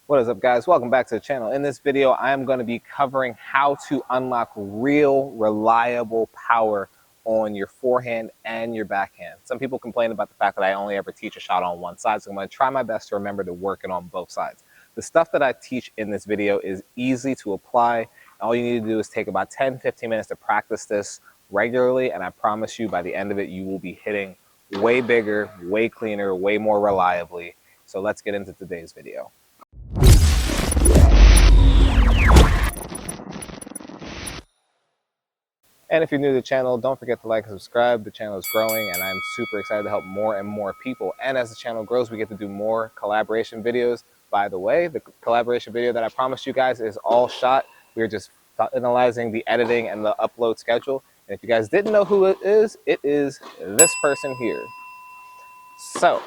What is up, guys? Welcome back to the channel. In this video, I am going to be covering how to unlock real, reliable power on your forehand and your backhand. Some people complain about the fact that I only ever teach a shot on one side, so I'm going to try my best to remember to work it on both sides. The stuff that I teach in this video is easy to apply. All you need to do is take about 10-15 minutes to practice this regularly, and I promise you by the end of it, you will be hitting way bigger, way cleaner, way more reliably. So let's get into today's video. And if you're new to the channel, don't forget to like and subscribe. The channel is growing and I'm super excited to help more and more people. And as the channel grows, we get to do more collaboration videos. By the way, the collaboration video that I promised you guys is all shot. We're just finalizing the editing and the upload schedule. And if you guys didn't know who it is this person here. So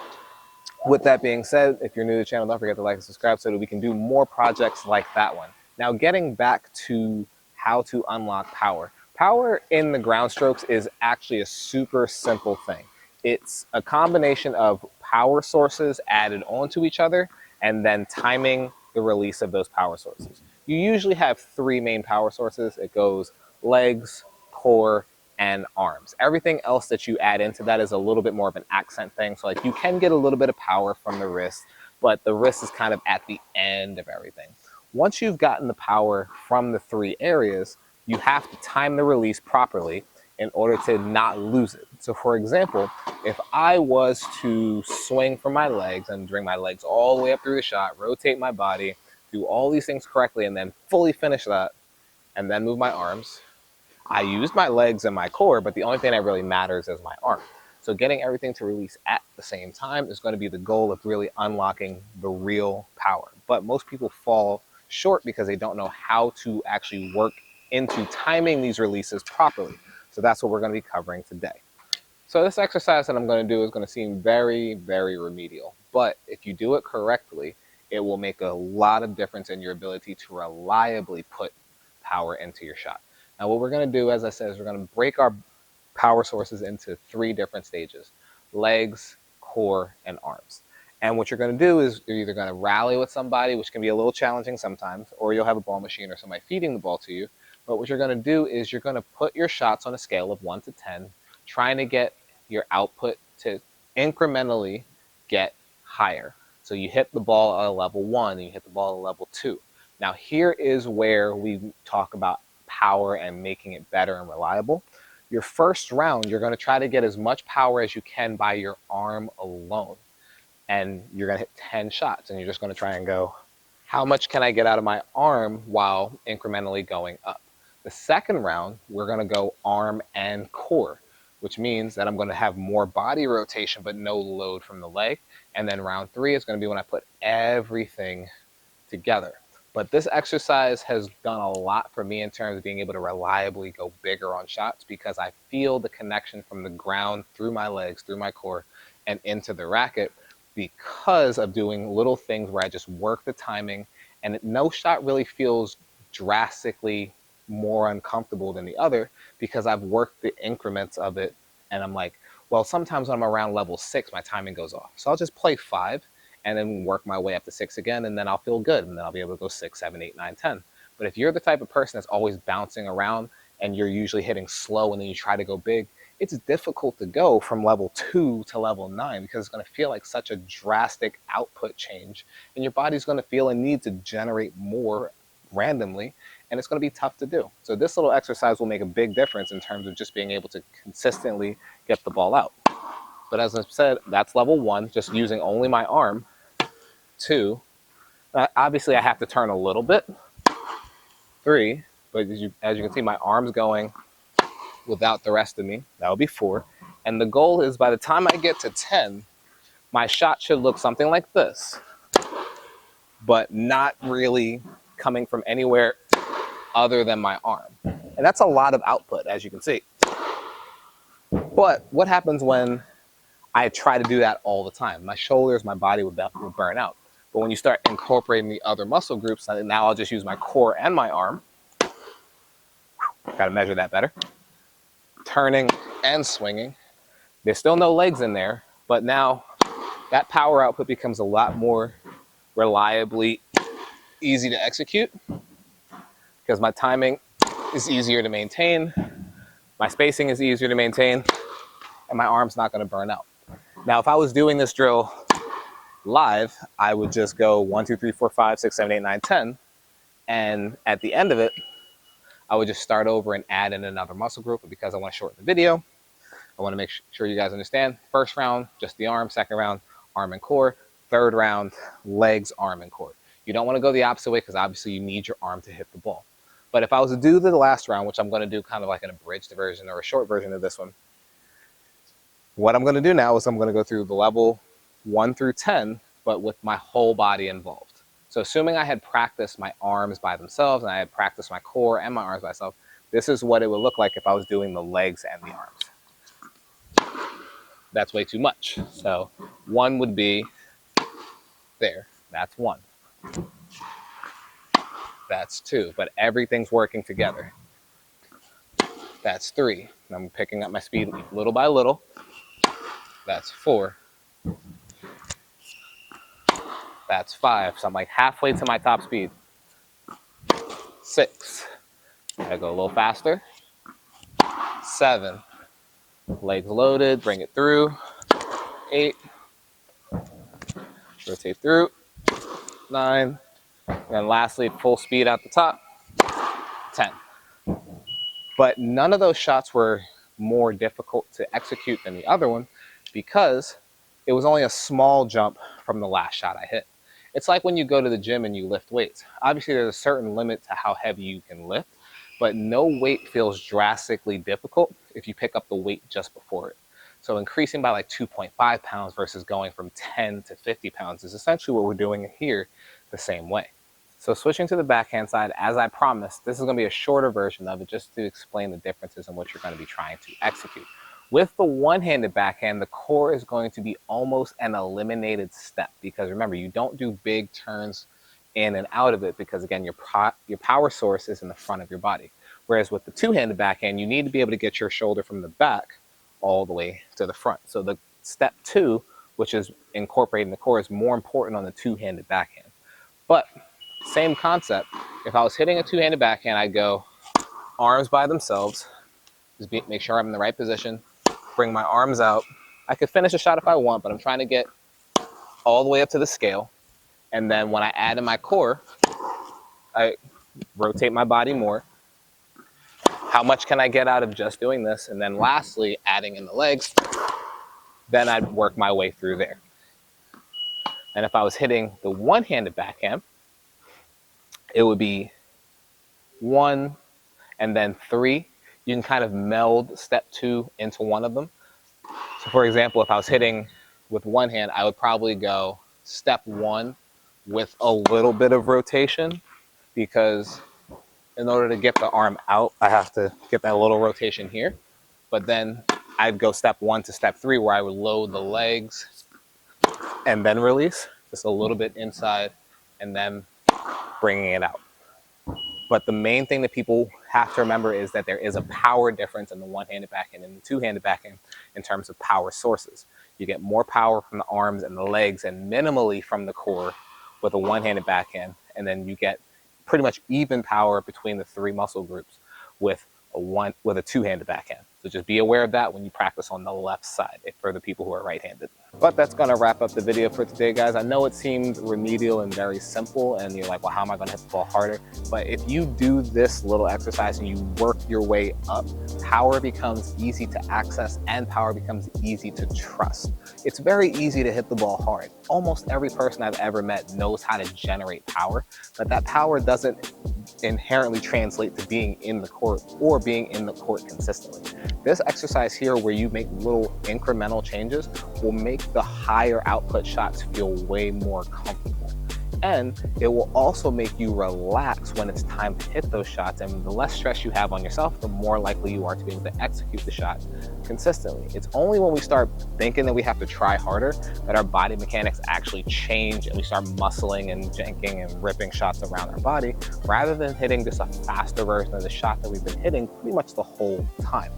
with that being said, if you're new to the channel, don't forget to like and subscribe so that we can do more projects like that one. Now, getting back to how to unlock power. Power in the ground strokes is actually a super simple thing. It's a combination of power sources added onto each other and then timing the release of those power sources. You usually have three main power sources. It goes legs, core, and arms. Everything else that you add into that is a little bit more of an accent thing. So like you can get a little bit of power from the wrist, but the wrist is kind of at the end of everything. Once you've gotten the power from the three areas, you have to time the release properly in order to not lose it. So for example, if I was to swing from my legs and bring my legs all the way up through the shot, rotate my body, do all these things correctly, and then fully finish that, and then move my arms, I used my legs and my core, but the only thing that really matters is my arm. So getting everything to release at the same time is going to be the goal of really unlocking the real power. But most people fall short because they don't know how to actually work into timing these releases properly. So that's what we're going to be covering today. So this exercise that I'm going to do is going to seem very, very remedial. But if you do it correctly, it will make a lot of difference in your ability to reliably put power into your shot. Now what we're going to do, as I said, is we're going to break our power sources into three different stages: legs, core, and arms. And what you're going to do is you're either going to rally with somebody, which can be a little challenging sometimes, or you'll have a ball machine or somebody feeding the ball to you. But what you're going to do is you're going to put your shots on a scale of 1 to 10, trying to get your output to incrementally get higher. So you hit the ball at a level 1 and you hit the ball at a level 2. Now here is where we talk about power and making it better and reliable. Your first round, you're going to try to get as much power as you can by your arm alone. And you're going to hit 10 shots and you're just going to try and go, how much can I get out of my arm while incrementally going up? The second round, we're going to go arm and core, which means that I'm going to have more body rotation but no load from the leg. And then round 3 is going to be when I put everything together. But this exercise has done a lot for me in terms of being able to reliably go bigger on shots because I feel the connection from the ground through my legs, through my core, and into the racket because of doing little things where I just work the timing, and no shot really feels drastically more uncomfortable than the other because I've worked the increments of it. And I'm like, well, sometimes when I'm around level 6, my timing goes off. So I'll just play 5 and then work my way up to 6 again, and then I'll feel good, and then I'll be able to go 6, 7, 8, 9, 10. But if you're the type of person that's always bouncing around and you're usually hitting slow and then you try to go big, it's difficult to go from level 2 to level 9 because it's going to feel like such a drastic output change, and your body's going to feel a need to generate more randomly, and it's going to be tough to do. So this little exercise will make a big difference in terms of just being able to consistently get the ball out. But as I said, that's level 1, just using only my arm. 2, obviously I have to turn a little bit. 3, but as you can see, my arm's going without the rest of me. That would be 4. And the goal is by the time I get to 10, my shot should look something like this, but not really coming from anywhere other than my arm. And that's a lot of output, as you can see. But what happens when I try to do that all the time? My shoulders, my body would burn out. But when you start incorporating the other muscle groups, now I'll just use my core and my arm. Got to measure that better. Turning and swinging. There's still no legs in there, but now that power output becomes a lot more reliably easy to execute because my timing is easier to maintain, my spacing is easier to maintain, and my arm's not going to burn out. Now, if I was doing this drill live, I would just go 1, 2, 3, 4, 5, 6, 7, 8, 9, 10. And at the end of it, I would just start over and add in another muscle group. But because I want to shorten the video, I want to make sure you guys understand. First round, just the arm. Second round, arm and core. Third round, legs, arm, and core. You don't want to go the opposite way because obviously you need your arm to hit the ball. But if I was to do the last round, which I'm going to do kind of like an abridged version or a short version of this one, what I'm going to do now is I'm going to go through the level 1 through 10, but with my whole body involved. So assuming I had practiced my arms by themselves and I had practiced my core and my arms by myself, this is what it would look like if I was doing the legs and the arms. That's way too much. So 1 would be there. That's 1. That's 2, but everything's working together. That's 3. And I'm picking up my speed little by little. That's 4. That's 5. So I'm like halfway to my top speed. 6. I go a little faster. 7. Legs loaded, bring it through. 8. Rotate through. 9. And then lastly, full speed at the top. 10. But none of those shots were more difficult to execute than the other one because it was only a small jump from the last shot I hit. It's like when you go to the gym and you lift weights. Obviously, there's a certain limit to how heavy you can lift, but no weight feels drastically difficult if you pick up the weight just before it. So increasing by like 2.5 pounds versus going from 10 to 50 pounds is essentially what we're doing here the same way. So switching to the backhand side, as I promised, this is going to be a shorter version of it just to explain the differences in what you're going to be trying to execute. With the one-handed backhand, the core is going to be almost an eliminated step because remember, you don't do big turns in and out of it because again, your power source is in the front of your body. Whereas with the two-handed backhand, you need to be able to get your shoulder from the back all the way to the front. So the step 2, which is incorporating the core, is more important on the two-handed backhand. But same concept. If I was hitting a two-handed backhand, I'd go arms by themselves, just make sure I'm in the right position, bring my arms out. I could finish a shot if I want, but I'm trying to get all the way up to the scale. And then when I add in my core, I rotate my body more. How much can I get out of just doing this? And then lastly, adding in the legs, then I'd work my way through there. And if I was hitting the one-handed backhand, it would be 1 and then 3. You can kind of meld step 2 into one of them. So for example, if I was hitting with one hand, I would probably go step 1 with a little bit of rotation because in order to get the arm out, I have to get that little rotation here. But then I'd go step 1 to step 3 where I would load the legs and then release just a little bit inside and then bringing it out. But the main thing that people have to remember is that there is a power difference in the one-handed backhand and the two-handed backhand in terms of power sources. You get more power from the arms and the legs and minimally from the core with a one-handed backhand. And then you get pretty much even power between the 3 muscle groups with a two-handed backhand. So just be aware of that when you practice on the left side for the people who are right-handed. But that's going to wrap up the video for today, guys. I know it seemed remedial and very simple, and you're like, well, how am I going to hit the ball harder? But if you do this little exercise and you work your way up, power becomes easy to access and power becomes easy to trust. It's very easy to hit the ball hard. Almost every person I've ever met knows how to generate power, but that power doesn't inherently translate to being in the court or being in the court consistently. This exercise here where you make little incremental changes will make the higher output shots feel way more comfortable. And it will also make you relax when it's time to hit those shots. And the less stress you have on yourself, the more likely you are to be able to execute the shot consistently. It's only when we start thinking that we have to try harder that our body mechanics actually change and we start muscling and janking and ripping shots around our body rather than hitting just a faster version of the shot that we've been hitting pretty much the whole time.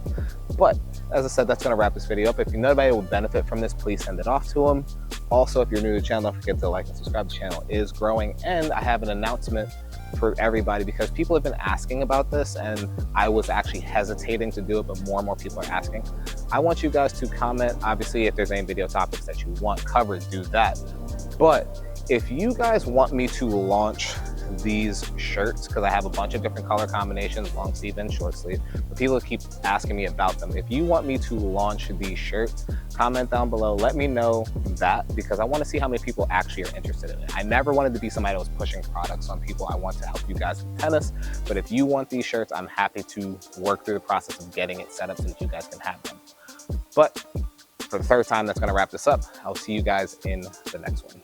But as I said, that's going to wrap this video up. If you know anybody who will benefit from this, please send it off to them. Also, if you're new to the channel, don't forget to like and subscribe. The channel is growing, and I have an announcement for everybody because people have been asking about this and I was actually hesitating to do it, but more and more people are asking. I want you guys to comment. Obviously, if there's any video topics that you want covered, do that. But if you guys want me to launch these shirts, because I have a bunch of different color combinations, long sleeve and short sleeve, but people keep asking me about them. If you want me to launch these shirts, comment down below, let me know that, because I want to see how many people actually are interested in it. I never wanted to be somebody that was pushing products on people. I want to help you guys with tennis, but if you want these shirts, I'm happy to work through the process of getting it set up so that you guys can have them. But for the third time, that's going to wrap this up. I'll see you guys in the next one.